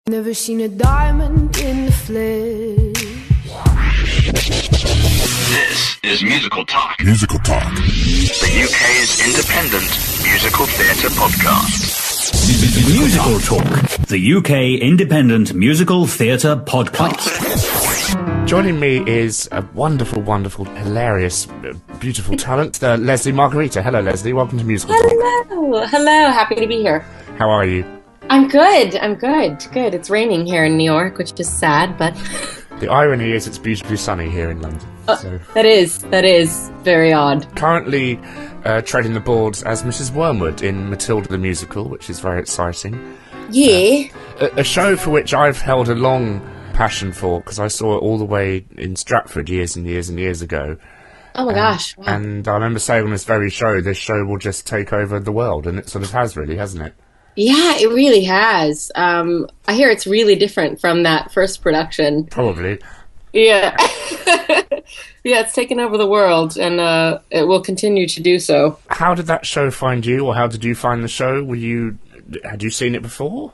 Never seen a diamond in the flesh. This is Musical Talk. Musical Talk. The UK's independent musical theatre podcast. Musical Talk. The UK independent musical theatre podcast. Joining me is a wonderful, wonderful, hilarious, beautiful talent, Lesli Margherita. Hello, Lesli. Welcome to Musical Talk. Hello. Happy to be here. How are you? I'm good. Good. It's raining here in New York, which is sad, but... The irony is it's beautifully sunny here in London. So. That is very odd. Currently treading the boards as Mrs. Wormwood in Matilda the musical, which is very exciting. Yeah. A show for which I've held a long passion for, because I saw it all the way in Stratford years and years and years ago. Oh my gosh. Wow. And I remember saying on this show will just take over the world, and it sort of has really, hasn't it? Yeah, it really has. I hear it's really different from that first production. Probably. Yeah. Yeah, it's taken over the world, and it will continue to do so. How did that show find you, or how did you find the show? Had you seen it before?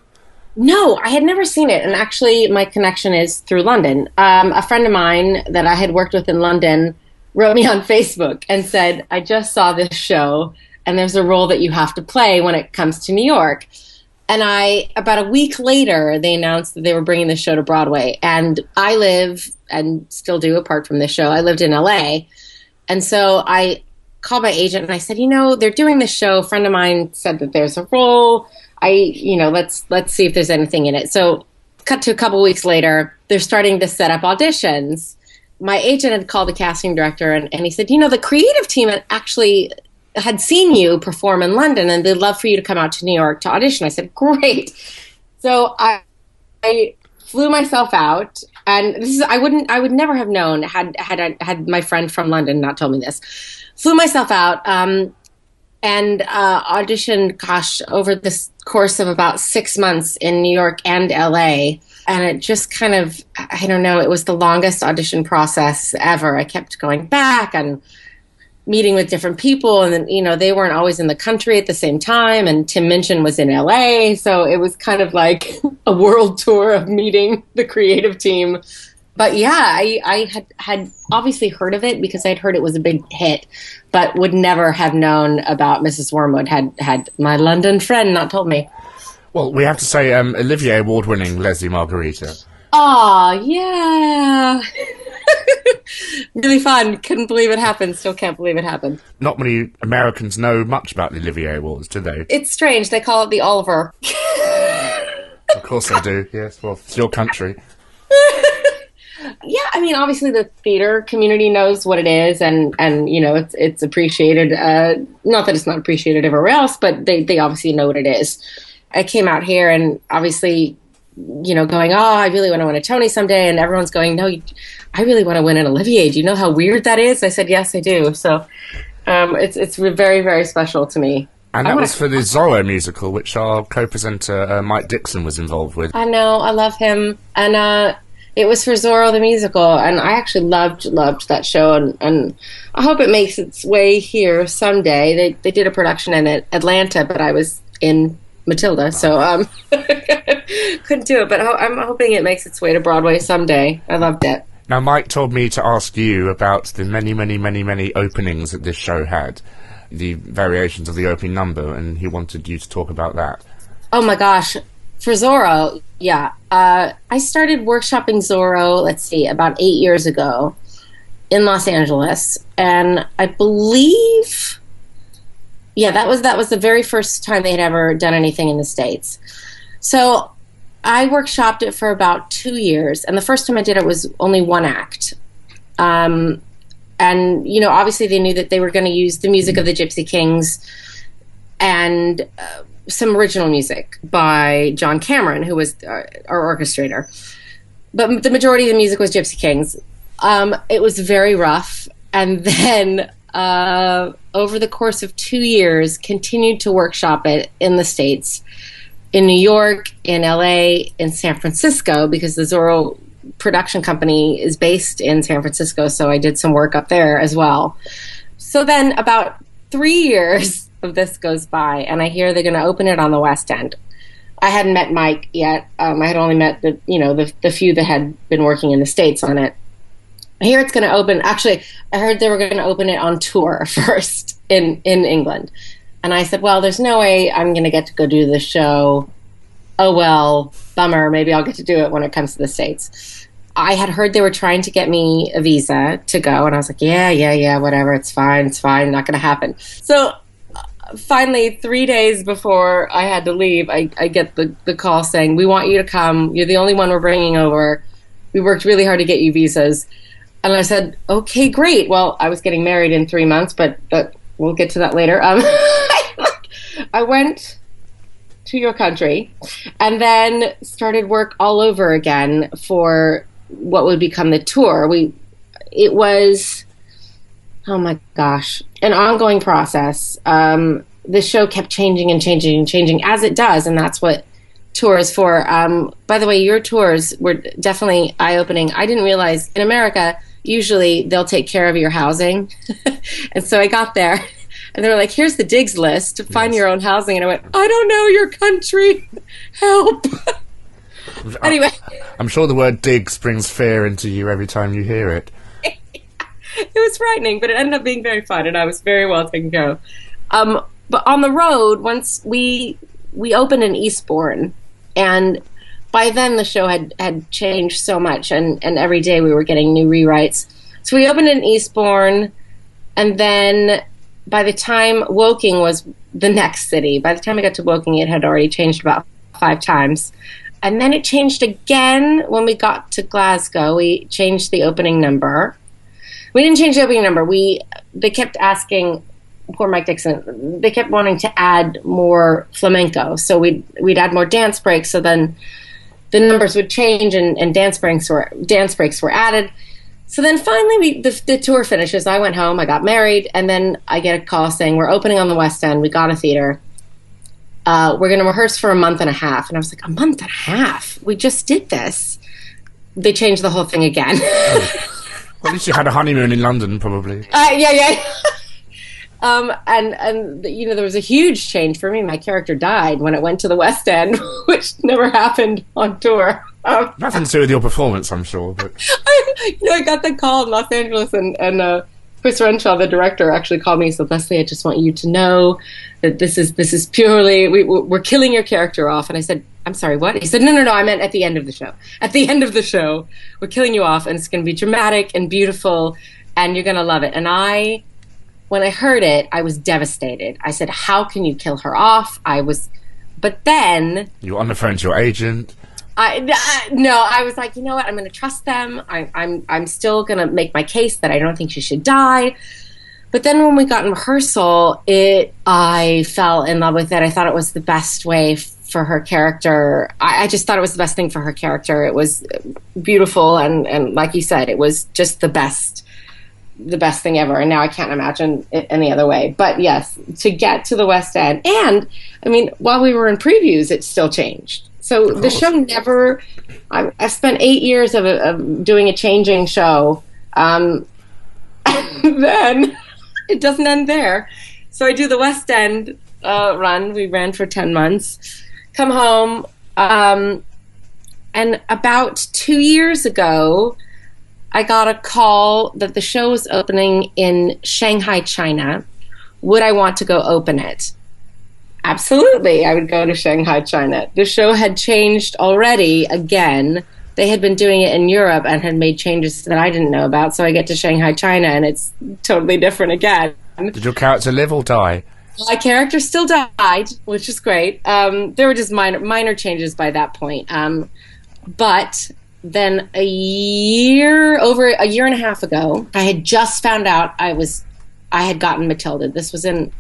No, I had never seen it, and actually my connection is through London. A friend of mine that I had worked with in London wrote me on Facebook and said, I just saw this show, and there's a role that you have to play when it comes to New York. And about a week later, they announced that they were bringing the show to Broadway. And I live, and still do apart from this show, I lived in LA. And so I called my agent and I said, they're doing this show. A friend of mine said that there's a role. Let's see if there's anything in it. So cut to a couple weeks later, they're starting to set up auditions. My agent had called the casting director and he said, the creative team had seen you perform in London and they'd love for you to come out to New York to audition. I said, great. So I flew myself out, and I would never have known had my friend from London not told me this. Flew myself out and auditioned, over the course of about 6 months in New York and LA. And it just kind of, I don't know, it was the longest audition process ever. I kept going back and meeting with different people, and then, they weren't always in the country at the same time, and Tim Minchin was in LA, so it was kind of like a world tour of meeting the creative team. But yeah, I had obviously heard of it because I'd heard it was a big hit, but would never have known about Mrs. Wormwood had my London friend not told me. Well, we have to say Olivier Award-winning Lesli Margherita. Oh, yeah. Really fun. Couldn't believe it happened. Still can't believe it happened. Not many Americans know much about the Olivier Awards, do they? It's strange. They call it the Oliver. Of course they do. Yes, well, it's your country. Yeah, obviously the theater community knows what it is, and it's appreciated. Not that it's not appreciated everywhere else, but they obviously know what it is. I came out here and obviously, going, I really want to win a Tony someday, and everyone's going, no, I really want to win an Olivier. Do you know how weird that is? I said, yes, I do. So it's very, very special to me. And that was for the Zorro musical, which our co-presenter Mike Dixon was involved with. I know, I love him. And it was for Zorro the musical, and I actually loved that show, and I hope it makes its way here someday. They did a production in Atlanta, but I was in Matilda, so couldn't do it, but I'm hoping it makes its way to Broadway someday. I loved it. Now, Mike told me to ask you about the many, many, many, many openings that this show had, the variations of the opening number, and he wanted you to talk about that. Oh my gosh. For Zorro, yeah. I started workshopping Zorro, about 8 years ago in Los Angeles, and I believe... Yeah, that was the very first time they had ever done anything in the States. So I workshopped it for about 2 years, and the first time I did it was only one act. And, obviously they knew that they were going to use the music of the Gypsy Kings and some original music by John Cameron, who was our orchestrator. But the majority of the music was Gypsy Kings. It was very rough, and then... over the course of 2 years, continued to workshop it in the States, in New York, in LA, in San Francisco, because the Zorro production company is based in San Francisco, so I did some work up there as well. So then about 3 years of this goes by, and I hear they're going to open it on the West End. I hadn't met Mike yet. I had only met the few that had been working in the States on it. I hear it's going to open. Actually, I heard they were going to open it on tour first in England. And I said, well, there's no way I'm going to get to go do this show. Oh, well, bummer. Maybe I'll get to do it when it comes to the States. I had heard they were trying to get me a visa to go. And I was like, yeah, whatever. It's fine. Not going to happen. So finally, 3 days before I had to leave, I get the call saying, we want you to come. You're the only one we're bringing over. We worked really hard to get you visas. And I said, okay, great. Well, I was getting married in 3 months, but we'll get to that later. I went to your country and then started work all over again for what would become the tour. It was, oh my gosh, an ongoing process. The show kept changing and changing and changing, as it does, and that's what tour is for. By the way, your tours were definitely eye-opening. I didn't realize in America, usually they'll take care of your housing. And so I got there and they were like, here's the digs list to find your own housing. And I went, I don't know your country. Help. Anyway. I'm sure the word digs brings fear into you every time you hear it. It was frightening, but it ended up being very fun and I was very well taken care of. But on the road, once we opened in Eastbourne, and by then the show had changed so much, and every day we were getting new rewrites. So we opened in Eastbourne, and then by the time Woking was the next city, by the time I got to Woking, it had already changed about 5 times. And then it changed again when we got to Glasgow. We changed the opening number. We didn't change the opening number. They kept asking, poor Mike Dixon, they kept wanting to add more flamenco. So we'd add more dance breaks, so then the numbers would change and dance breaks were added. So then finally the tour finishes. I went home, I got married, and then I get a call saying we're opening on the West End. We got a theater. We're going to rehearse for a month and a half. And I was like, a month and a half? We just did this. They changed the whole thing again. Well, at least you had a honeymoon in London, probably. Yeah. And there was a huge change for me. My character died when it went to the West End, which never happened on tour. Nothing to do with your performance, I'm sure. But I got the call in Los Angeles, and Chris Renshaw, the director, actually called me and said, Leslie, I just want you to know that this is purely, we're killing your character off. And I said, I'm sorry, what? He said, no, I meant at the end of the show. At the end of the show, we're killing you off, and it's going to be dramatic and beautiful, and you're going to love it. And when I heard it, I was devastated. I said, how can you kill her off? But then... You were on the phone to your agent. I was like, you know what? I'm going to trust them. I'm still going to make my case that I don't think she should die. But then when we got in rehearsal, I fell in love with it. I thought it was the best way for her character. I just thought it was the best thing for her character. It was beautiful, and like you said, it was just the best thing ever. And now I can't imagine it any other way. But yes, to get to the West End, and I mean, while we were in previews, it still changed. So the show never. I've spent 8 years of doing a changing show. Then it doesn't end there. So I do the West End run. We ran for 10 months. Come home, and about 2 years ago, I got a call that the show was opening in Shanghai, China. Would I want to go open it? Absolutely, I would go to Shanghai, China. The show had changed already again. They had been doing it in Europe and had made changes that I didn't know about, so I get to Shanghai, China, and it's totally different again. Did your character live or die? My character still died, which is great. There were just minor changes by that point. But then over a year and a half ago, I had just found out I had gotten Matilda. This was in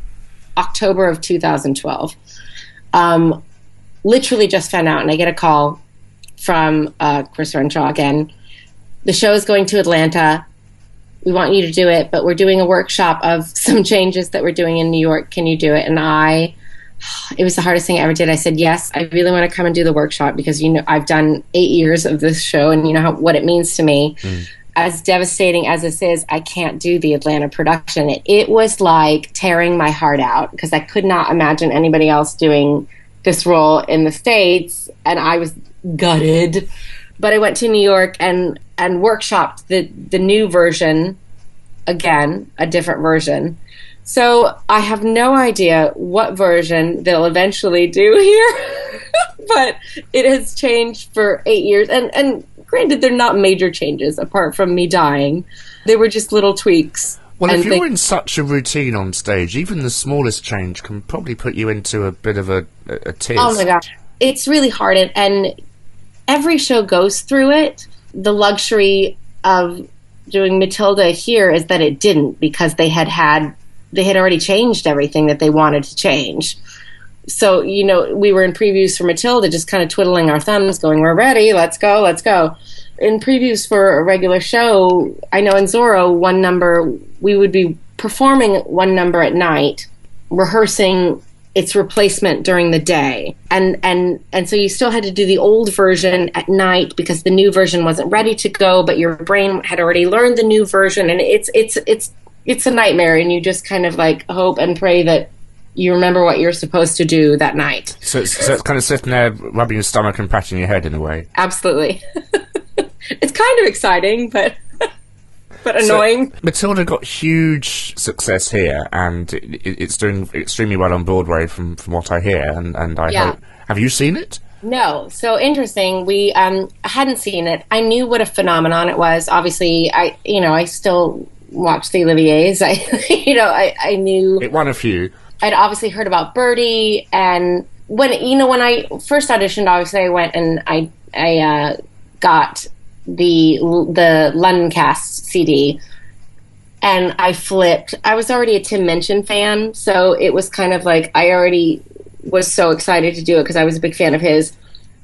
October of 2012. Literally just found out, and I get a call from Chris Renshaw again. The show is going to Atlanta. We want you to do it, but we're doing a workshop of some changes that we're doing in New York. Can you do it? And it was the hardest thing I ever did. I said, yes, I really want to come and do the workshop because, I've done 8 years of this show and you know what it means to me. As devastating as this is, I can't do the Atlanta production. It was like tearing my heart out because I could not imagine anybody else doing this role in the States, and I was gutted. But I went to New York and workshopped the new version, again, a different version. So I have no idea what version they'll eventually do here, but it has changed for 8 years. And granted, they're not major changes apart from me dying. They were just little tweaks. Well, if you're in such a routine on stage, even the smallest change can probably put you into a bit of a tiz. Oh my gosh. It's really hard. And every show goes through it. The luxury of doing Matilda here is that it didn't, because they had already changed everything that they wanted to change. So, we were in previews for Matilda just kind of twiddling our thumbs going, we're ready, let's go. In previews for a regular show, I know in Zorro, one number, we would be performing one number at night, rehearsing its replacement during the day. And so you still had to do the old version at night because the new version wasn't ready to go, but your brain had already learned the new version, and it's a nightmare, and you just kind of like hope and pray that you remember what you're supposed to do that night. So it's kind of sitting there rubbing your stomach and patting your head in a way. Absolutely. It's kind of exciting, but annoying. So, Matilda got huge success here, and it's doing extremely well on Broadway from what I hear, and I hope... Have you seen it? No. So interesting. We hadn't seen it. I knew what a phenomenon it was. Obviously, I still watch the Olivier's. I knew... It won a few. I'd obviously heard about Birdie, and when I first auditioned, obviously I went and I got the London cast CD, and I flipped. I was already a Tim Minchin fan, so it was kind of like I already was so excited to do it because I was a big fan of his,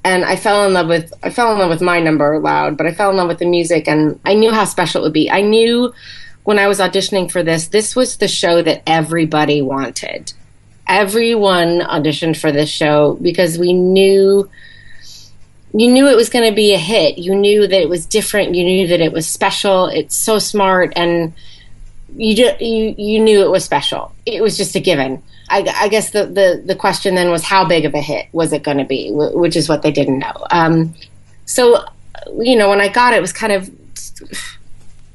and I fell in love with my number loud, but I fell in love with the music, and I knew how special it would be. I knew when I was auditioning for this was the show that everybody wanted. Everyone auditioned for this show because you knew it was going to be a hit. You knew that it was different. You knew that it was special. It's so smart, and you knew it was special. It was just a given. I guess the question then was, how big of a hit was it going to be, which is what they didn't know. So, when I got it, it was kind of...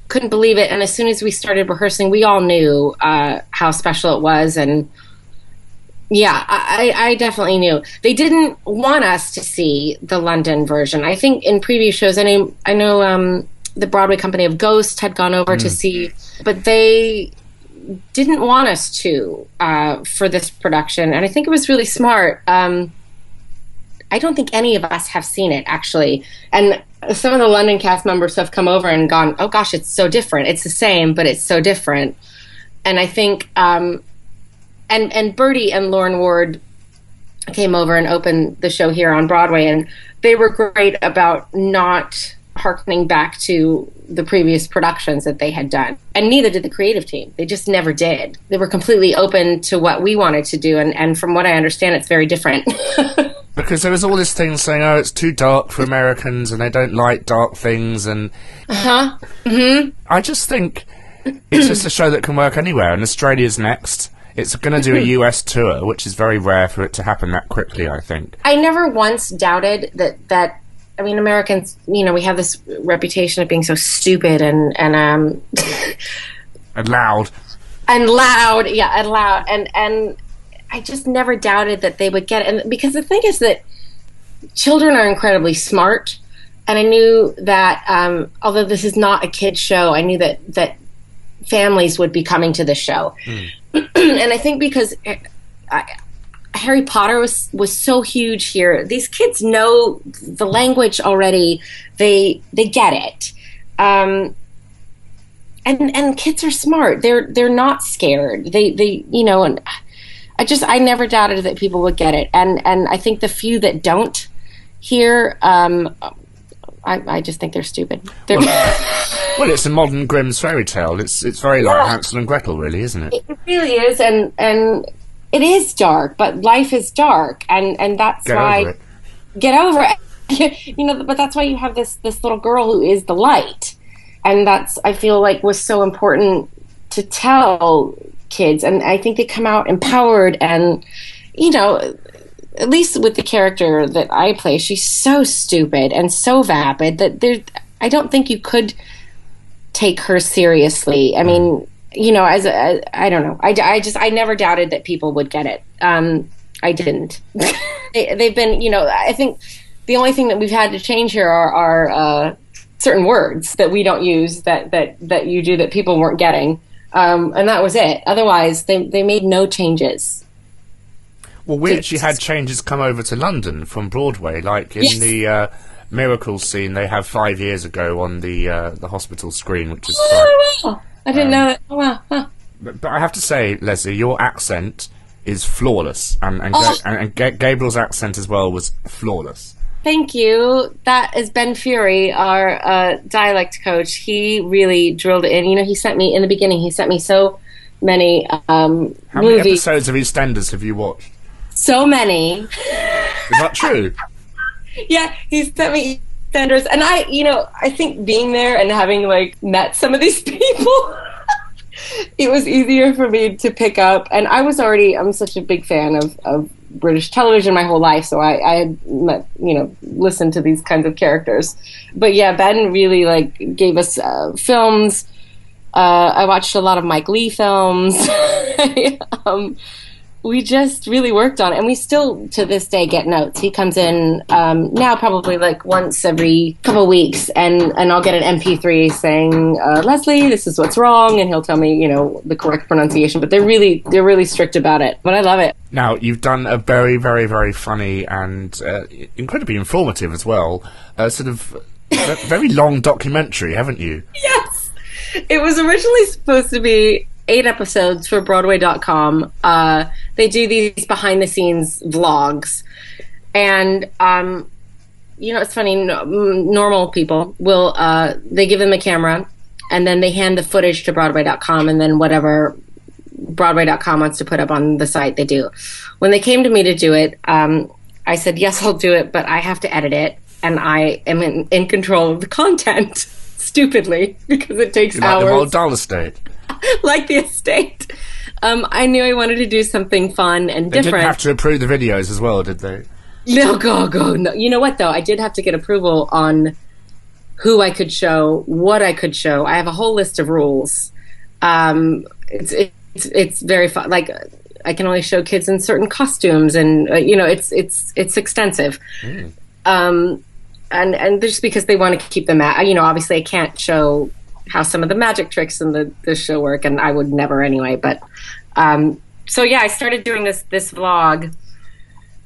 couldn't believe it. And as soon as we started rehearsing, we all knew how special it was. And yeah, I definitely knew. They didn't want us to see the London version. I think in previous shows, I know the Broadway company of Ghost had gone over to see, but they didn't want us to for this production. And I think it was really smart. I don't think any of us have seen it, actually. And some of the London cast members have come over and gone, oh gosh, it's so different. It's the same, but it's so different. And I think, and Bertie and Lauren Ward came over and opened the show here on Broadway, and they were great about not hearkening back to the previous productions that they had done. And neither did the creative team. They just never did. They were completely open to what we wanted to do, and from what I understand, it's very different. Because there was all this thing saying, oh, it's too dark for Americans and they don't like dark things, and I just think it's just a show that can work anywhere, and Australia's next. It's going to do a US tour, which is very rare for it to happen that quickly, I think. I never once doubted that Americans, we have this reputation of being so stupid and and loud. And loud, and I just never doubted that they would get it. And because the thing is that children are incredibly smart, and I knew that although this is not a kid's show, I knew that families would be coming to the show. And I think because Harry Potter was so huge here, these kids know the language already. They get it. And kids are smart. They're not scared. They and I never doubted that people would get it. And I think the few that don't hear, I just think they're stupid. Well, it's a modern Grimm's fairy tale. It's very like Hansel and Gretel, really, isn't it? It really is, and it is dark, but life is dark, and that's why... Get over it. But that's why you have this little girl who is the light, and that's, I feel like, was so important to tell kids, and I think they come out empowered, and at least with the character that I play, she's so stupid and so vapid that I don't think you could take her seriously. I mean, you know, I don't know. I never doubted that people would get it. I didn't. They've been, you know, I think the only thing that we've had to change here are certain words that we don't use that you do that people weren't getting. And that was it. Otherwise, they made no changes. Well, we actually had changes come over to London from Broadway, like in the Miracle scene they have 5 years ago on the hospital screen, which is quite... I didn't know that. Oh, wow. Huh. But I have to say, Leslie, your accent is flawless, and Gabriel's accent as well was flawless. Thank you. That is Ben Fury, our dialect coach. He really drilled it in. You know, he sent me, in the beginning, he sent me so many How movies. many episodes of EastEnders have you watched? So many. Is that true? Yeah, he sent me EastEnders. And I think being there and having, like, met some of these people, it was easier for me to pick up. And I'm such a big fan of British television my whole life, so I had listened to these kinds of characters. But yeah, Ben really like gave us films. I watched a lot of Mike Leigh films. We just really worked on it, and we still to this day get notes. He comes in now probably like once every couple of weeks, and I'll get an MP3 saying, Leslie, this is what's wrong, and he'll tell me, you know, the correct pronunciation. But they're really strict about it. But I love it. Now, you've done a very, very, very funny and incredibly informative as well, sort of very long documentary, haven't you? Yes! It was originally supposed to be 8 episodes for Broadway.com. They do these behind-the-scenes vlogs. And, it's funny, normal people will, they give them a camera, and then they hand the footage to Broadway.com, and then whatever Broadway.com wants to put up on the site, they do. When they came to me to do it, I said, yes, I'll do it, but I have to edit it, and I am in control of the content, stupidly, because it takes hours. Like the Roald Dahl estate. Like the estate. I knew I wanted to do something fun and different. They didn't have to approve the videos as well, did they? No, go. No. You know what, though? I did have to get approval on who I could show, what I could show. I have a whole list of rules. It's very fun. Like, I can only show kids in certain costumes, and it's extensive. And just because they want to keep them at, obviously I can't show how some of the magic tricks in the show work, and I would never anyway. But so yeah, I started doing this vlog,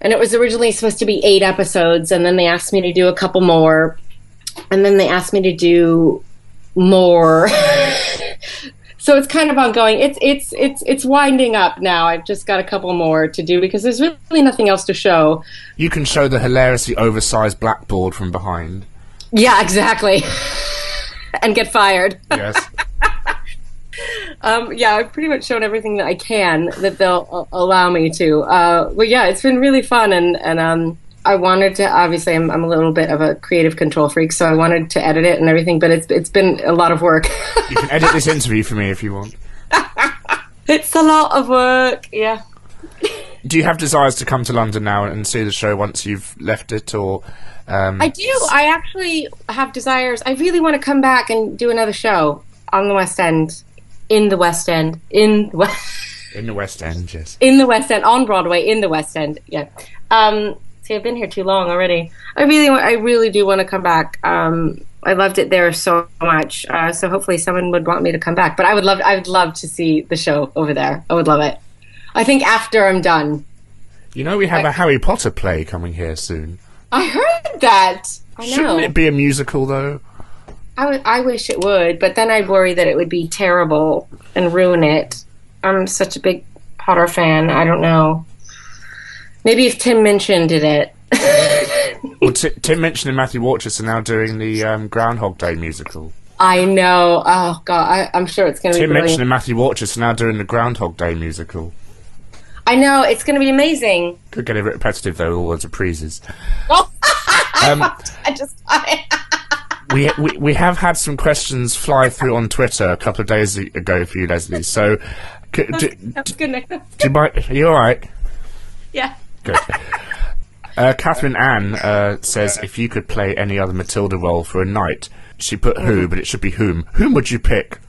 and it was originally supposed to be 8 episodes, and then they asked me to do a couple more, and then they asked me to do more. So it's kind of ongoing. It's winding up now. I've just got a couple more to do because there's really nothing else to show. You can show the hilariously oversized blackboard from behind. Yeah, exactly. And get fired. Yes. Yeah, I've pretty much shown everything that I can that they'll allow me to. But yeah, it's been really fun, and I wanted to. Obviously, I'm a little bit of a creative control freak, so I wanted to edit it and everything. But it's been a lot of work. You can edit this interview for me if you want. It's a lot of work. Yeah. Do you have desires to come to London now and see the show once you've left it, or? I do. I actually have desires. I really want to come back and do another show on the West End, in the West End, in the West End, yes. In the West End, on Broadway, in the West End. Yeah. See, I've been here too long already. I really do want to come back. I loved it there so much. So hopefully someone would want me to come back. But I would love to see the show over there. I would love it. I think after I'm done. You know, we have a Harry Potter play coming here soon. I heard that. I know. Shouldn't it be a musical, though? I wish it would, but then I'd worry that it would be terrible and ruin it. I'm such a big Potter fan. I don't know. Maybe if Tim Minchin did it. Well, Tim Minchin and Matthew Warchus are now doing the Groundhog Day musical. I know. Oh, God. I'm sure it's going to be brilliant. Tim Minchin and Matthew Warchus are now doing the Groundhog Day musical. I know. It's going to be amazing. Could get a bit repetitive, though, all words of praises. We have had some questions fly through on Twitter a couple of days ago for you, Leslie. So, that's good, Nick. Are you all right? Yeah. Good. Catherine Ann says, if you could play any other Matilda role for a night, she put who, but it should be whom. Whom would you pick?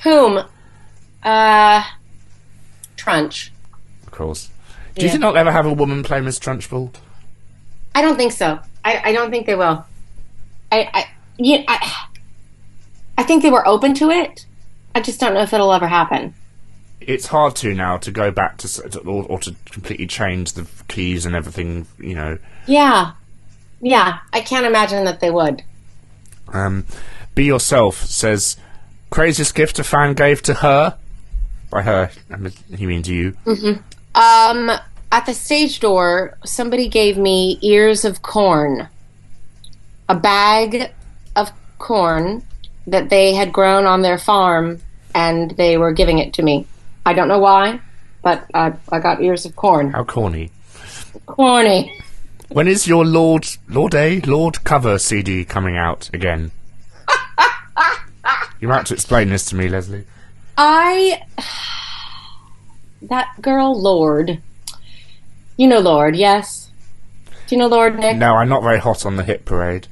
Whom? Trunch. Of course. Do you think they'll ever have a woman play Miss Trunchbull? I don't think so. I don't think they will. I think they were open to it. I just don't know if it'll ever happen. It's hard to now to go back or to completely change the keys and everything, you know. Yeah. I can't imagine that they would. Be Yourself says, craziest gift a fan gave to her. By her, he means you. Mm-hmm. At the stage door, somebody gave me ears of corn. A bag of corn that they had grown on their farm, and they were giving it to me. I don't know why, but I got ears of corn. How corny. Corny. When is your Lord cover CD coming out again? You might have to explain this to me, Leslie. That girl, Lord. You know Lord, yes? Do you know Lord, Nick? No, I'm not very hot on the hit parade.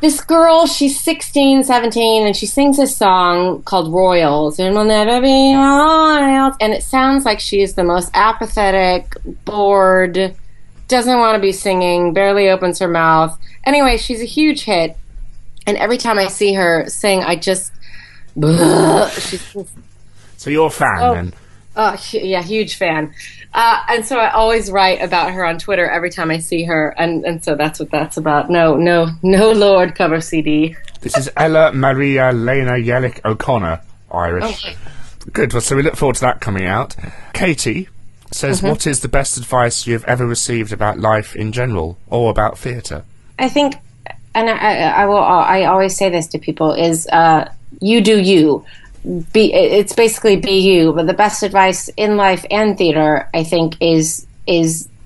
This girl, she's 16, 17, and she sings this song called Royals, and we'll never be royals. And it sounds like she is the most apathetic, bored, doesn't want to be singing, barely opens her mouth. Anyway, she's a huge hit. And every time I see her sing, I just... So you're a fan, then? Oh, yeah, huge fan. And so I always write about her on Twitter every time I see her, and so that's what that's about. No Lord cover CD. This is Ella Maria Lena Yellick O'Connor, Irish. Okay. Good, well, so we look forward to that coming out. Katie says, what is the best advice you've ever received about life in general, or about theatre? I think, and I always say this to people, is you do you. It's basically be you, but the best advice in life and theater, I think, is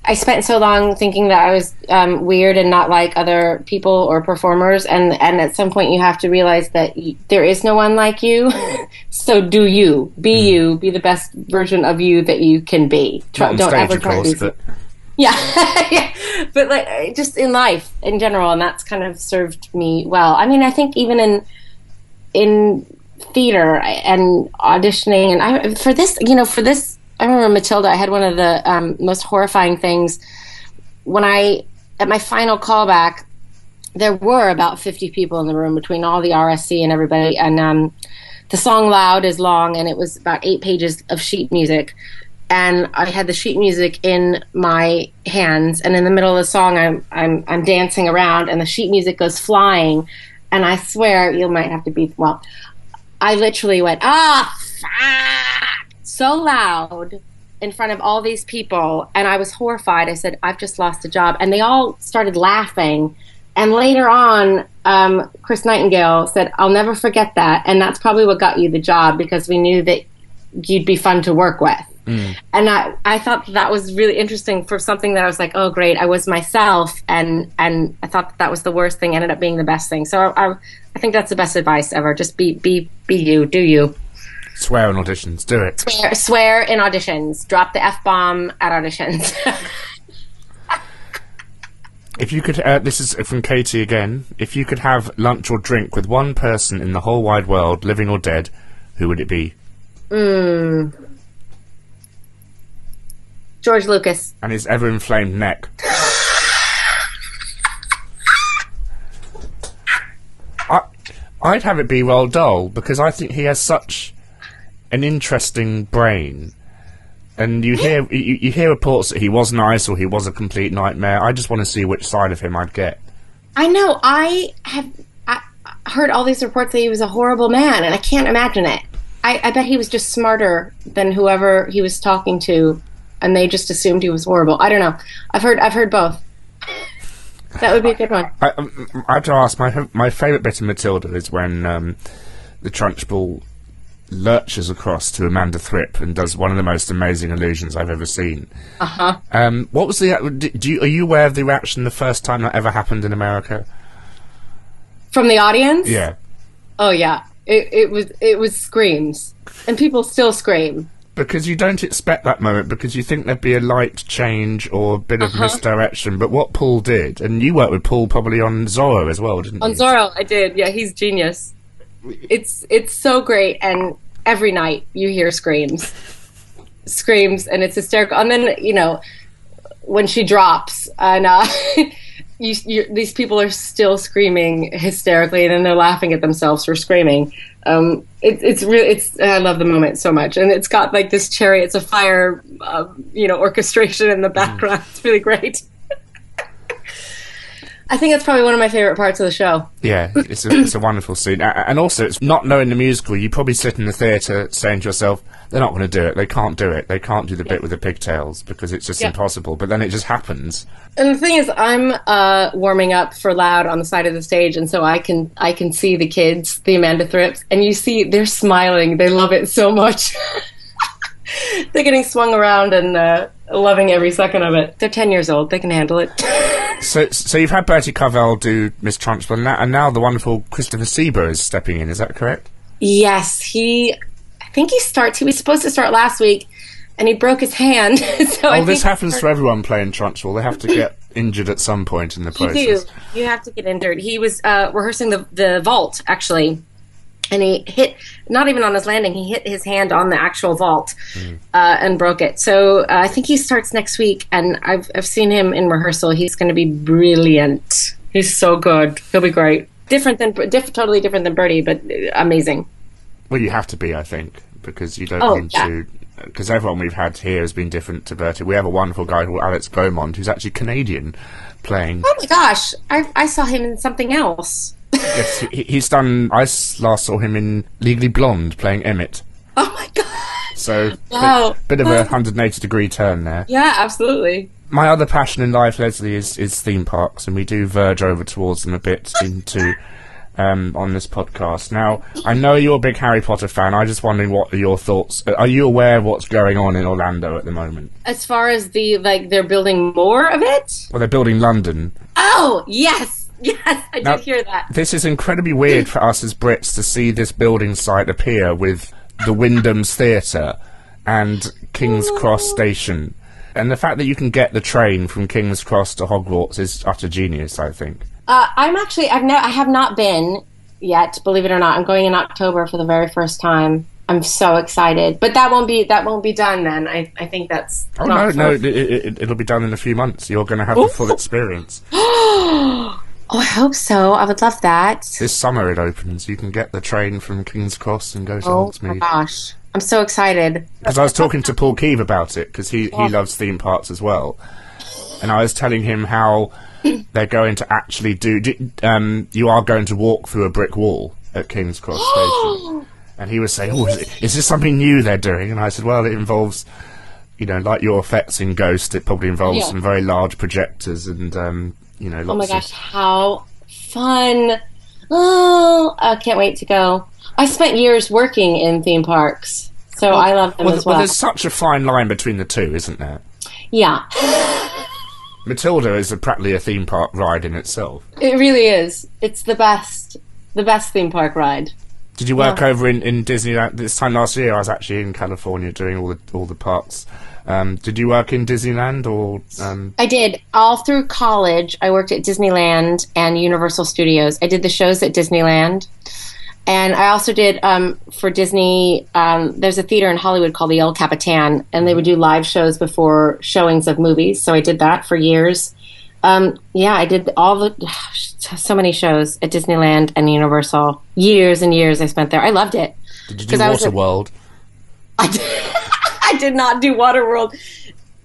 I spent so long thinking that I was weird and not like other people or performers, and at some point you have to realize that there is no one like you. So do you, be the best version of you that you can be. Don't ever try to be. Yeah, but like just in life in general, and that's kind of served me well. I mean, I think even in theater and auditioning, and for this I remember Matilda, I had one of the most horrifying things when at my final callback, there were about 50 people in the room between all the RSC and everybody, and the song Loud is Long, and it was about 8 pages of sheet music, and I had the sheet music in my hands, and in the middle of the song I'm dancing around, and the sheet music goes flying, and I swear you might have to be, well, I literally went, fuck, so loud in front of all these people, and I was horrified. I said, I've just lost a job. And they all started laughing. And later on, Chris Nightingale said, I'll never forget that. And that's probably what got you the job, because we knew that you'd be fun to work with. Mm. And I thought that was really interesting for something that I was like, oh, great, I was myself. And I thought that was the worst thing, ended up being the best thing. So I think that's the best advice ever. Just be you, do you. Swear in auditions, do it. Swear in auditions. Drop the F-bomb at auditions. If you could, this is from Katie again, if you could have lunch or drink with one person in the whole wide world, living or dead, who would it be? George Lucas. And his ever-inflamed neck. I'd have it be Roald Dahl, because I think he has such an interesting brain. And you hear reports that he was nice or he was a complete nightmare. I just want to see which side of him I'd get. I know. I heard all these reports that he was a horrible man, and I can't imagine it. I bet he was just smarter than whoever he was talking to, and they just assumed he was horrible. I don't know. I've heard both. That would be a good one. I have to ask, my favourite bit of Matilda is when the Trunchbull lurches across to Amanda Thripp and does one of the most amazing illusions I've ever seen. What was the? Are you aware of the reaction the first time that ever happened in America? From the audience? Yeah. Oh yeah, it was screams, and people still scream. Because you don't expect that moment, because you think there'd be a light change or a bit of misdirection. But what Paul did, and you worked with Paul probably on Zorro as well, didn't you? On Zorro, I did. Yeah, he's genius. It's so great, and every night you hear screams, and it's hysterical. And then, you know, when she drops, and these people are still screaming hysterically, and then they're laughing at themselves for screaming. I love the moment so much, and it's got like this Chariots of Fire, orchestration in the background. It's really great. I think that's probably one of my favorite parts of the show. Yeah, it's a wonderful scene. And also, it's not knowing the musical, you probably sit in the theatre saying to yourself, they're not going to do it, they can't do it, they can't do the bit with the pigtails, because it's just impossible, but then it just happens. And the thing is, I'm warming up for Loud on the side of the stage, and so I can see the kids, the Amanda Thrips, and you see they're smiling, they love it so much. They're getting swung around and loving every second of it. They're 10 years old, they can handle it. So you've had Bertie Carvel do Miss Trunchbull, and now the wonderful Christopher Sieber is stepping in. Is that correct? Yes, I think he was supposed to start last week, and he broke his hand. This happens to everyone playing Trunchbull. They have to get injured at some point in the process. You do. You have to get injured. He was rehearsing the vault, actually, and he hit, not even on his landing, he hit his hand on the actual vault and broke it. So I think he starts next week, and I've seen him in rehearsal. He's going to be brilliant. He's so good. He'll be great. Totally different than Bertie, but amazing. Well, you have to be, I think, because you don't to... Because everyone we've had here has been different to Bertie. We have a wonderful guy called Alex Beaumont, who's actually Canadian, playing... Oh my gosh, I saw him in something else. Yes, he's done... I last saw him in Legally Blonde, playing Emmett. Oh my god! So, wow. bit of a 180-degree turn there. Yeah, absolutely. My other passion in life, Leslie, is theme parks, and we do verge over towards them a bit into... on this podcast. Now, I know you're a big Harry Potter fan. I'm just wondering, what are your thoughts? Are you aware of what's going on in Orlando at the moment? As far as they're building more of it? Well, they're building London. Oh, yes! Yes, I did hear that. This is incredibly weird for us as Brits to see this building site appear with the Wyndham's Theatre and King's Cross Station. And the fact that you can get the train from King's Cross to Hogwarts is utter genius, I think. I have not been yet, believe it or not. I'm going in October for the very first time. I'm so excited, but that won't be done then. I think that's... It'll be done in a few months. You're going to have the full experience. Oh, I hope so. I would love that. This summer it opens. You can get the train from King's Cross and go to Hogsmeade. Oh my gosh. I'm so excited. Because I was talking to Paul Keeve about it, because he loves theme parks as well. And I was telling him how they're going to actually you are going to walk through a brick wall at King's Cross Station. And he was saying, is this something new they're doing? And I said, well, it involves, like your effects in Ghost, it probably involves some very large projectors and, lots Oh my gosh, how fun. Oh, I can't wait to go. I spent years working in theme parks, so I love them as well. Well, there's such a fine line between the two, isn't there? Yeah. Matilda is practically a theme park ride in itself. It really is. It's the best theme park ride. Did you work over in Disneyland? This time last year I was actually in California doing all the parks. Did you work in Disneyland or... I did. All through college I worked at Disneyland and Universal Studios. I did the shows at Disneyland. And I also did, for Disney, there's a theater in Hollywood called the El Capitan, and they would do live shows before showings of movies, so I did that for years. I did so many shows at Disneyland and Universal. Years and years I spent there. I loved it. Did you do Waterworld? I did not do Waterworld.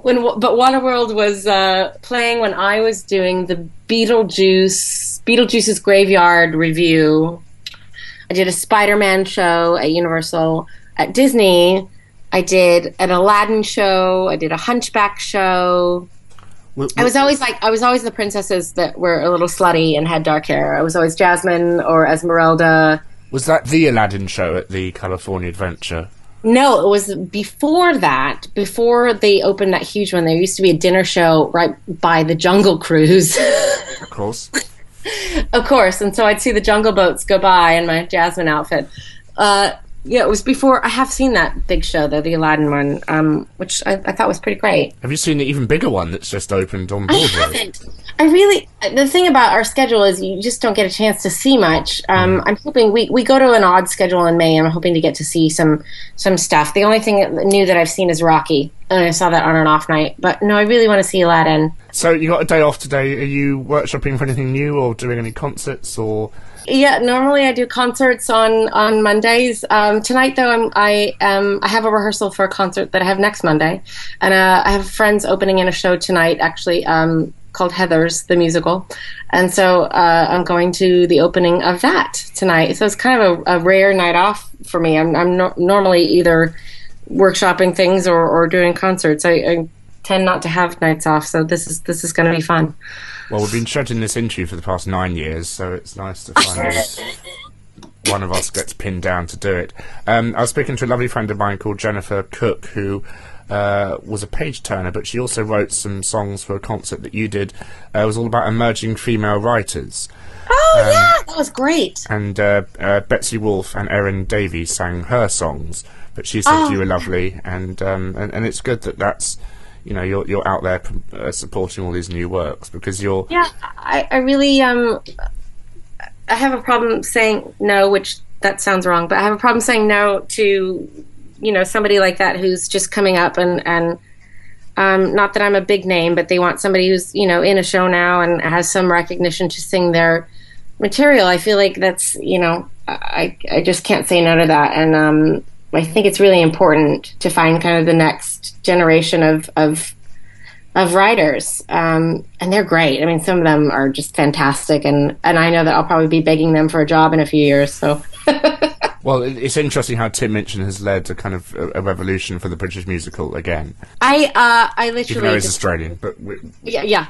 But Waterworld was playing when I was doing the Beetlejuice's Graveyard Review. I did a Spider-Man show at Universal. At Disney, I did an Aladdin show. I did a Hunchback show. I was always the princesses that were a little slutty and had dark hair. I was always Jasmine or Esmeralda. Was that the Aladdin show at the California Adventure? No, it was before that. Before they opened that huge one, there used to be a dinner show right by the Jungle Cruise. Of course. Of course, and so I'd see the jungle boats go by in my Jasmine outfit. Yeah, it was before. I have seen that big show, though, the Aladdin one, which I thought was pretty great. Have you seen the even bigger one that's just opened on Broadway? I haven't. The thing about our schedule is you just don't get a chance to see much. I'm hoping we go to an odd schedule in May. I'm hoping to get to see some stuff. The only thing new that I've seen is Rocky, and I saw that on an off night. But no, I really want to see Aladdin. So you got a day off today. Are you workshopping for anything new or doing any concerts or? Yeah, normally I do concerts on Mondays. Tonight, though, I have a rehearsal for a concert that I have next Monday, and I have friends opening in a show tonight, actually, called Heathers, the musical, and so I'm going to the opening of that tonight. So it's kind of a rare night off for me. I'm normally either workshopping things or doing concerts. I tend not to have nights off, so this is going to be fun. Well, we've been shredding this into you for the past 9 years, so it's nice to finally one of us gets pinned down to do it. I was speaking to a lovely friend of mine called Jennifer Cook, who was a page turner, but she also wrote some songs for a concert that you did. It was all about emerging female writers. Oh, yeah, that was great. And Betsy Wolfe and Erin Davies sang her songs, but she said you were lovely, and it's good that's... You know, you're out there supporting all these new works because you're... Yeah, I really... I have a problem saying no, which that sounds wrong, but I have a problem saying no to, somebody like that who's just coming up and not that I'm a big name, but they want somebody who's, in a show now and has some recognition to sing their material. I feel like that's, I just can't say no to that. And I think it's really important to find kind of the next generation of writers, and they're great. I mean, some of them are just fantastic, and I know that I'll probably be begging them for a job in a few years. So, well, it's interesting how Tim Minchin has led a kind of a revolution for the British musical again. I literally, even though he's Australian, but we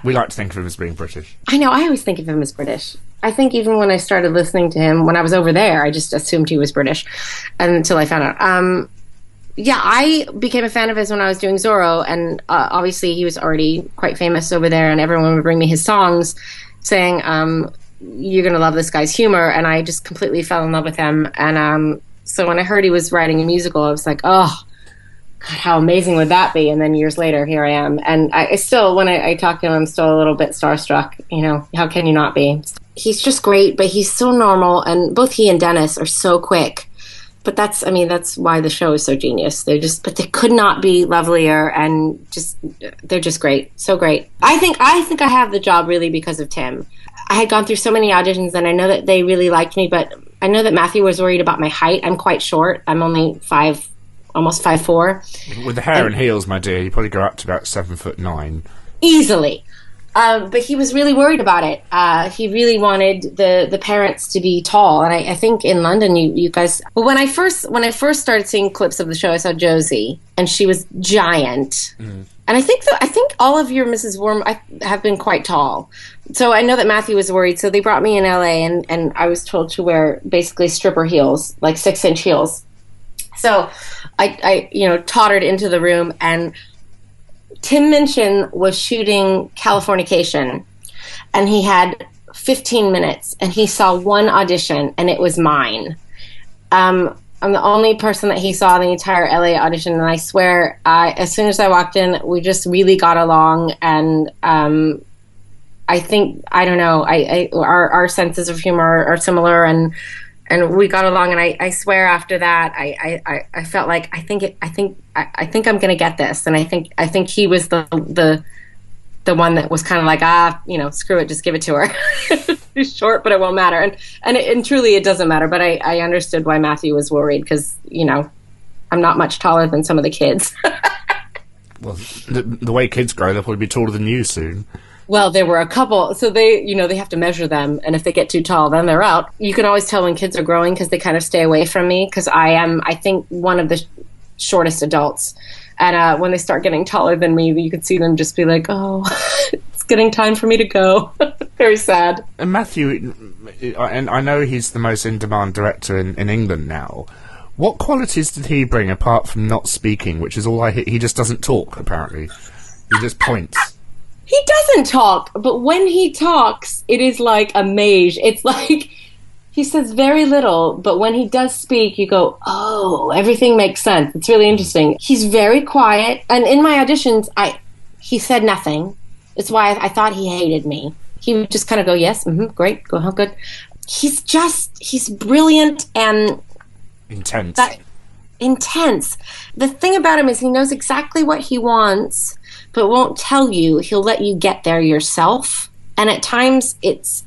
like to think of him as being British. I know. I always think of him as British. I think even when I started listening to him when I was over there, I just assumed he was British until I found out. I became a fan of his when I was doing Zorro, and obviously he was already quite famous over there, and everyone would bring me his songs saying, you're going to love this guy's humor, and I just completely fell in love with him. And so when I heard he was writing a musical, I was like, oh, God, how amazing would that be? And then years later, here I am. And I still, when I talk to him, I'm still a little bit starstruck. How can you not be? He's just great, but he's so normal, and both he and Dennis are so quick. But that's why the show is so genius. But they could not be lovelier, and they're just great, so great. I think I have the job really because of Tim. I had gone through so many auditions, and I know that they really liked me, but I know that Matthew was worried about my height. I'm quite short. I'm only almost 5'4". With the hair and heels, my dear, you probably go up to about 7'9". Easily. But he was really worried about it. He really wanted the parents to be tall, and I think in London, you guys. Well, when I first started seeing clips of the show, I saw Josie, and she was giant. Mm. And I think all of your Mrs. Worm have been quite tall. So I know that Matthew was worried. So they brought me in LA, and I was told to wear basically stripper heels, like 6-inch heels. So I tottered into the room, and Tim Minchin was shooting Californication, and he had 15 minutes, and he saw one audition, and it was mine. I'm the only person that he saw the entire LA audition, and I swear, as soon as I walked in, we just really got along, and I think, I don't know, our senses of humor are similar, and we got along, and I swear after that I felt like I think I'm gonna get this, and I think he was the one that was kind of like screw it, just give it to her. She's short, but it won't matter, and truly it doesn't matter. But I understood why Matthew was worried, because I'm not much taller than some of the kids. Well, the way kids grow, they'll probably be taller than you soon. Well, there were a couple, so they have to measure them, and if they get too tall, then they're out. You can always tell when kids are growing because they kind of stay away from me, because I think, one of the shortest adults. And when they start getting taller than me, you can see them just be like, oh, it's getting time for me to go. Very sad. And Matthew, and I know he's the most in-demand director in England now. What qualities did he bring apart from not speaking, which is all he just doesn't talk, apparently. He just points. He doesn't talk, but when he talks, it is like a mage. It's like He says very little, but when he does speak, you go, oh, everything makes sense. It's really interesting. He's very quiet. And in my auditions, he said nothing. It's why I thought he hated me. He would just kind of go, yes, great, go home, good. He's brilliant and... Intense. Intense. The thing about him is he knows exactly what he wants, but won't tell you. He'll let you get there yourself. And at times, it's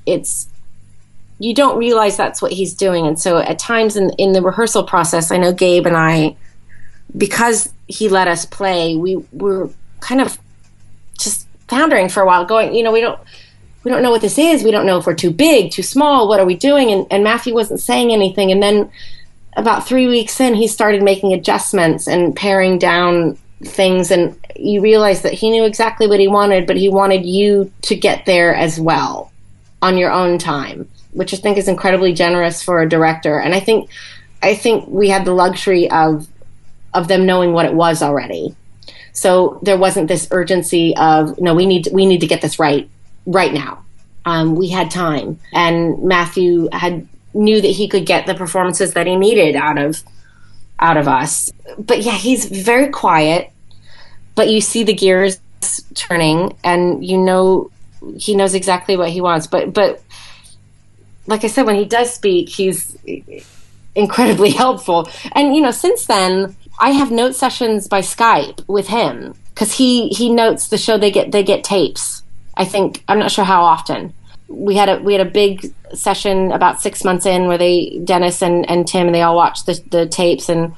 you don't realize that's what he's doing. And so at times in the rehearsal process, I know Gabe and I, because he let us play, we were kind of just floundering for a while, going, we don't know what this is. We don't know if we're too big, too small. What are we doing? And Matthew wasn't saying anything. And then about 3 weeks in, he started making adjustments and paring down things. And you realize that he knew exactly what he wanted, but he wanted you to get there as well on your own time, which I think is incredibly generous for a director. And I think we had the luxury of them knowing what it was already. So there wasn't this urgency of, no, we need to get this right now. We had time, and Matthew knew that he could get the performances that he needed out of us. But yeah, he's very quiet, but you see the gears turning, and he knows exactly what he wants. But like I said, when he does speak, he's incredibly helpful. And since then, I have note sessions by Skype with him, because he notes the show. They get tapes. I think, I'm not sure how often. We had a big session about 6 months in where Dennis and Tim, and they all watched the tapes, and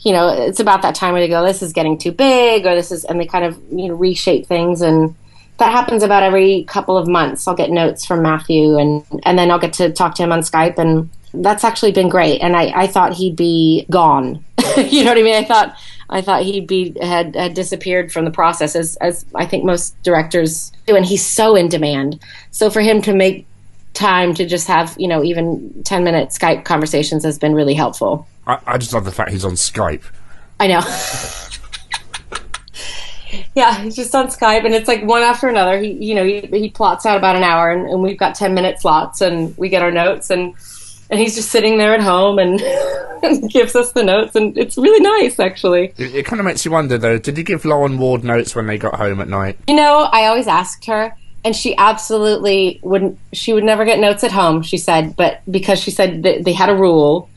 it's about that time where they go, this is getting too big, or this is, and they kind of reshape things. And that happens about every couple of months. I'll get notes from Matthew, and then I'll get to talk to him on Skype, and that's actually been great. And I thought he'd be gone. You know what I mean? I thought he'd had disappeared from the process, as I think most directors do. And he's so in demand. So for him to make time to just have, even 10-minute Skype conversations has been really helpful. I just love the fact he's on Skype. I know. Yeah, he's just on Skype, and it's like one after another. He plots out about an hour, and we've got 10-minute slots, and we get our notes, and he's just sitting there at home and gives us the notes, and it's really nice, actually. It kind of makes you wonder, though, did he give Lauren Ward notes when they got home at night? I always asked her, and she absolutely wouldn't. She would never get notes at home, she said, but because she said that they had a rule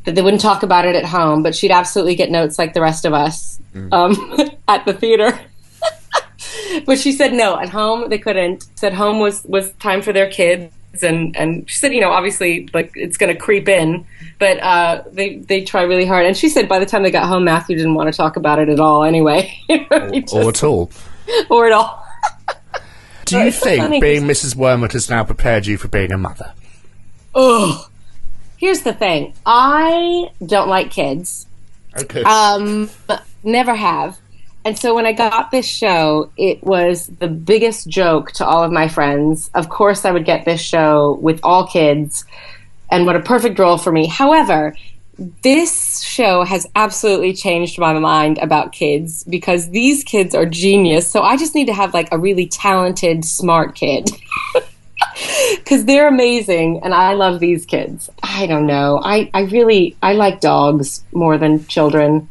that they wouldn't talk about it at home, but she'd absolutely get notes like the rest of us at the theater. But she said no, at home they couldn't. She said home was time for their kids. And she said, obviously, like, it's going to creep in, but they try really hard. And she said by the time they got home, Matthew didn't want to talk about it at all anyway. Or at all. Or at all. Do you think being Mrs. Wormwood has now prepared you for being a mother? Oh, here's the thing. I don't like kids. Okay. Never have. And so when I got this show, it was the biggest joke to all of my friends. Of course, I would get this show with all kids, and what a perfect role for me. However, this show has absolutely changed my mind about kids, because these kids are genius. So I just need to have like a really talented, smart kid. Because they're amazing, and I love these kids. I don't know. I like dogs more than children.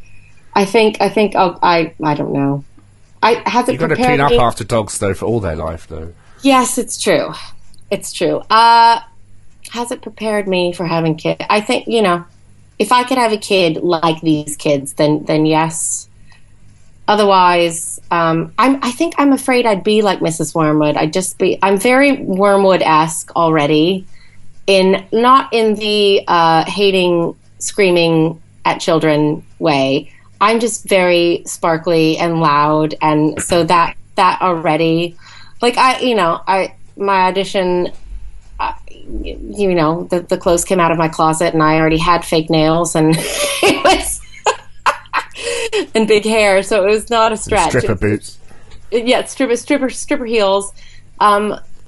I don't know. Has it You've got to clean up after dogs, though, for all their life, though. Yes, it's true. It's true. Has it prepared me for having kids? I think, if I could have a kid like these kids, then yes. Otherwise, I think I'm afraid I'd be like Mrs. Wormwood. I'm very Wormwood-esque already, not in the hating, screaming at children way. I'm just very sparkly and loud, and so that already, like, my audition, the clothes came out of my closet, and I already had fake nails, and it was and big hair, so it was not a stretch. Stripper boots. Stripper heels.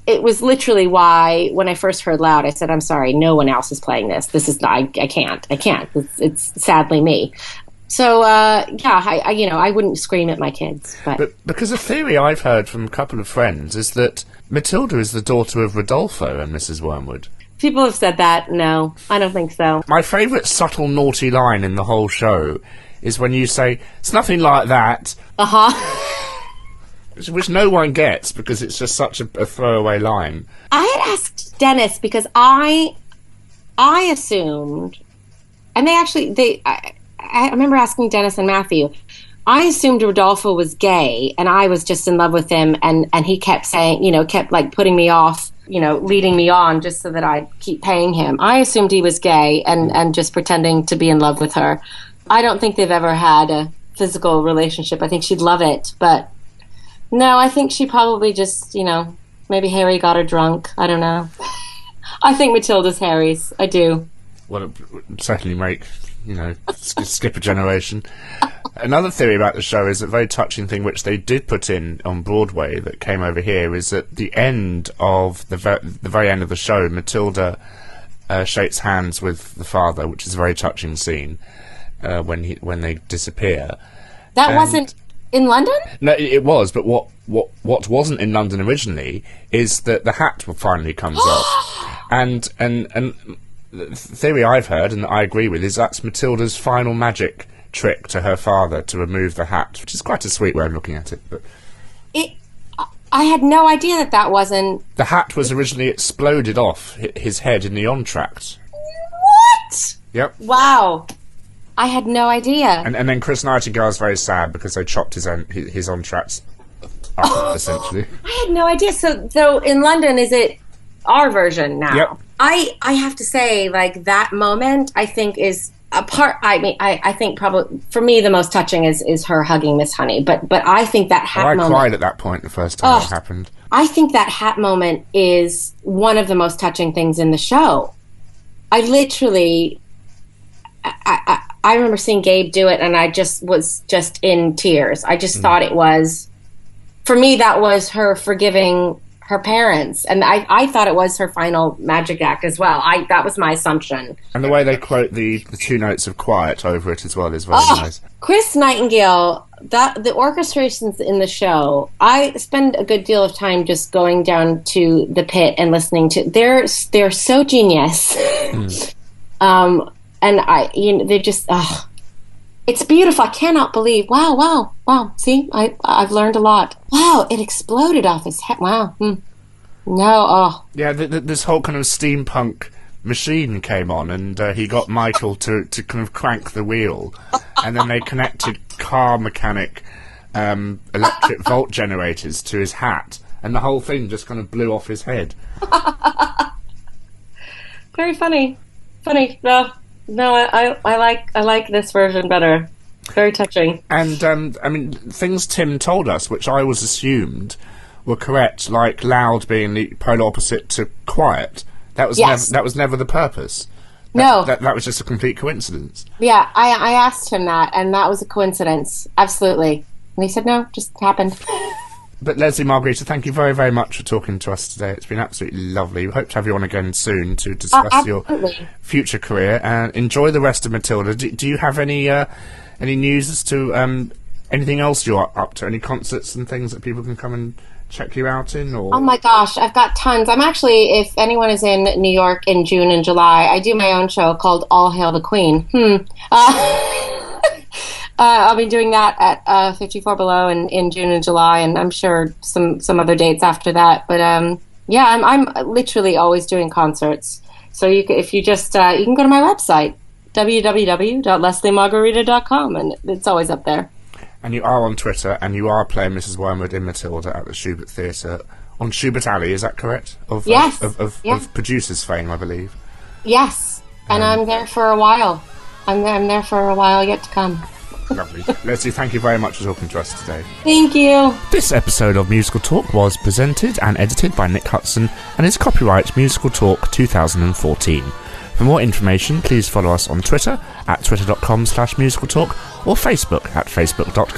It was literally why, when I first heard Loud, I said, "I'm sorry, no one else is playing this. This is not. I can't. It's sadly me." So, I wouldn't scream at my kids. But because a theory I've heard from a couple of friends is that Matilda is the daughter of Rodolfo and Mrs. Wormwood. People have said that. No, I don't think so. My favourite subtle naughty line in the whole show is when you say, "It's nothing like that," which no one gets because it's just such a throwaway line. I had asked Dennis because I assumed, and I remember asking Dennis and Matthew. I assumed Rodolfo was gay, and I was just in love with him, and he kept saying, kept like putting me off, leading me on just so that I'd keep paying him. I assumed he was gay and just pretending to be in love with her. I don't think they've ever had a physical relationship. I think she'd love it, but no, I think she probably just, maybe Harry got her drunk. I don't know. I think Matilda's Harry's. I do. Well, it would certainly make, skip a generation. Another theory about the show is a very touching thing which they did put in on Broadway that came over here is at the end of the very end of the show, Matilda shakes hands with the father, which is a very touching scene when they disappear. That wasn't in London? No, it was, but what wasn't in London originally is that the hat finally comes off. And the theory I've heard, and that I agree with, is that's Matilda's final magic trick to her father to remove the hat, which is quite a sweet way of looking at it. But I had no idea that wasn't... The hat was originally exploded off his head in the entr'acte. What? Yep. Wow. I had no idea. And then Chris Nightingale's very sad because they chopped his entr'acte up, essentially. I had no idea. So in London, is it our version now? Yep. I have to say, like, that moment, I think, is... I think probably for me the most touching is her hugging Miss Honey. But I think that hat moment. I cried at that point the first time it happened. I think that hat moment is one of the most touching things in the show. I literally, I remember seeing Gabe do it, and I was in tears. I just thought it was, for me, that was her forgiving her parents, and I thought it was her final magic act as well. That was my assumption. And the way they quote the 2 notes of quiet over it as well is very nice. Chris Nightingale, the orchestrations in the show, I spend a good deal of time just going down to the pit and listening to. They're so genius, and they're just. It's beautiful. I cannot believe. Wow. See, I've learned a lot. Wow, it exploded off his head. Wow. No, Yeah, this whole kind of steampunk machine came on, and he got Michael to kind of crank the wheel, and then they connected car mechanic electric volt generators to his hat, and the whole thing just kind of blew off his head. Very funny. No, I like this version better. Very touching. And I mean, things Tim told us, which I was assumed were correct, like loud being the polar opposite to quiet. That was never the purpose. That was just a complete coincidence. Yeah, I asked him that, and that was a coincidence. Absolutely. And he said no, just happened. But Lesli Margherita, thank you very, very much for talking to us today. It's been absolutely lovely. We hope to have you on again soon to discuss your future career. And enjoy the rest of Matilda. Do you have any news as to anything else you're up to? Any concerts and things that people can come and check you out in? Or? Oh my gosh, I've got tons. I'm actually, if anyone is in New York in June and July, I do my own show called All Hail the Queen. I'll be doing that at 54 Below in June and July, and I'm sure some other dates after that. But yeah, I'm literally always doing concerts. So you can go to my website, www.leslimargherita.com, and it's always up there. And you are on Twitter, and you are playing Mrs. Wormwood in Matilda at the Schubert Theatre on Schubert Alley. Is that correct? Yes. Of producers' fame, I believe. Yes, and I'm there for a while. I'm there for a while yet to come. Lovely. Lesli, thank you very much for talking to us today. Thank you. This episode of Musical Talk was presented and edited by Nick Hudson and is copyright Musical Talk 2014. For more information, please follow us on Twitter at twitter.com/musicaltalk or Facebook at facebook.com.